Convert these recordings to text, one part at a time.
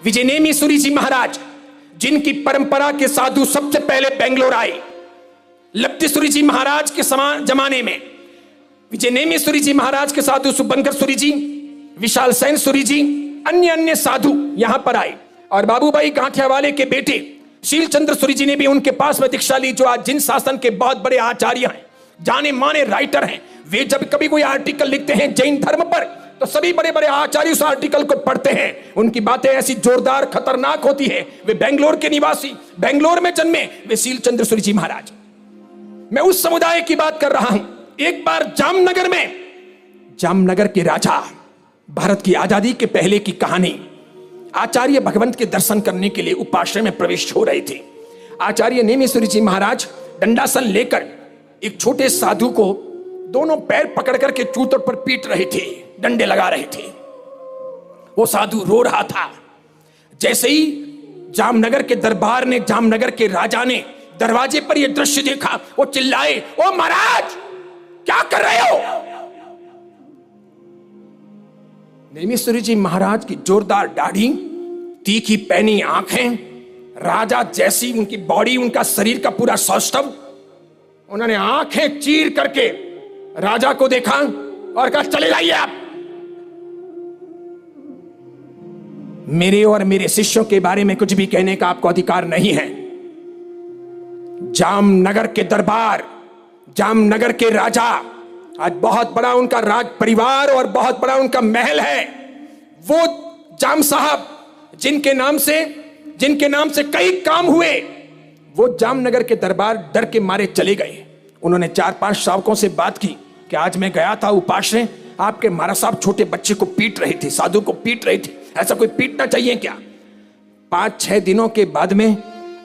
विजयनेमीश्वरी जी महाराज, जिनकी परंपरा के साधु सबसे पहले बेंगलोर आए। लब्धेश्वरी जी महाराज के जमाने में विजयनेमीश्वरी जी महाराज के साधु शुभंकरश्वरी जी, विशाल सेनश्वरी जी, अन्य अन्य साधु यहां पर आए। और बाबूभाई गांठियावाले के बेटे शीलचंद्रश्वरी जी ने भी उनके पास में दीक्षा ली, जो आज जिन शासन के बहुत बड़े आचार्य हैं, जाने माने राइटर हैं। वे जब कभी कोई आर्टिकल लिखते हैं जैन धर्म पर, तो सभी बड़े बड़े आचार्य उस आर्टिकल को पढ़ते हैं। उनकी बातें ऐसी जोरदार खतरनाक होती है। वे बेंगलोर के निवासी, बेंगलोर में जन्मे, वे शीलचंद्रश्वरी जी महाराज। मैं उस समुदाय की बात कर रहा हूं। एक बार जामनगर में, जामनगर के राजा, भारत की आजादी के पहले की कहानी, आचार्य भगवंत के दर्शन करने के लिए उपाश्रय में प्रवेश हो रहे थे। आचार्य नेमीश्वरी जी महाराज डंडासन लेकर एक छोटे साधु को दोनों पैर पकड़ करके चूतट पर पीट रहे थे, डंडे लगा रहे थे। वो साधु रो रहा था। जैसे ही जामनगर के दरबार ने, जामनगर के राजा ने दरवाजे पर यह दृश्य देखा, वो चिल्लाए, ओ महाराज क्या कर रहे हो? नेमीश्वरी जी महाराज की जोरदार दाढ़ी, तीखी पैनी आंखें, राजा जैसी उनकी बॉडी, उनका शरीर का पूरा सौष्ठव। उन्होंने आंखें चीर करके राजा को देखा और कहा, चले जाइए आप। मेरे और मेरे शिष्यों के बारे में कुछ भी कहने का आपको अधिकार नहीं है। जामनगर के दरबार, जामनगर के राजा, आज बहुत बड़ा उनका राज परिवार और बहुत बड़ा उनका महल है। वो जाम साहब जिनके नाम से कई काम हुए, वो जामनगर के दरबार डर के मारे चले गए। उन्होंने 4-5 श्रावकों से बात की कि आज मैं गया था उपाश्रय, आपके महाराज साहब छोटे बच्चे को पीट रहे थे, साधु को पीट रहे थे। ऐसा कोई पीटना चाहिए क्या? 5-6 दिनों के बाद में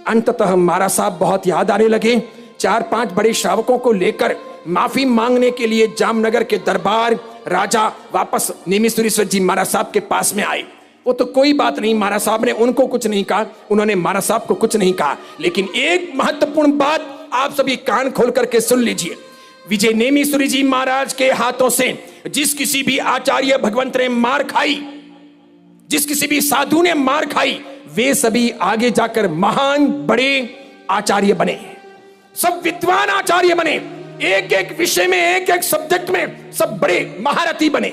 अंततः महाराज साहब बहुत याद आने लगे। 4-5 बड़े श्रावकों को लेकर माफी मांगने के लिए जामनगर के दरबार राजा वापस नेमीश्वरी जी महाराज साहब के पास में आए। वो तो कोई बात नहीं, महाराज साहब ने उनको कुछ नहीं कहा, उन्होंने महाराज साहब को कुछ नहीं कहा। लेकिन एक महत्वपूर्ण बात आप सभी कान खोल करके सुन लीजिए। विजयनेमीश्वरी जी महाराज के हाथों से जिस किसी भी आचार्य भगवंत ने मार खाई, जिस किसी भी साधु ने मार खाई, वे सभी आगे जाकर महान बड़े आचार्य बने, सब विद्वान आचार्य बने, एक एक विषय में, एक एक सब्जेक्ट में सब बड़े महारथी बने।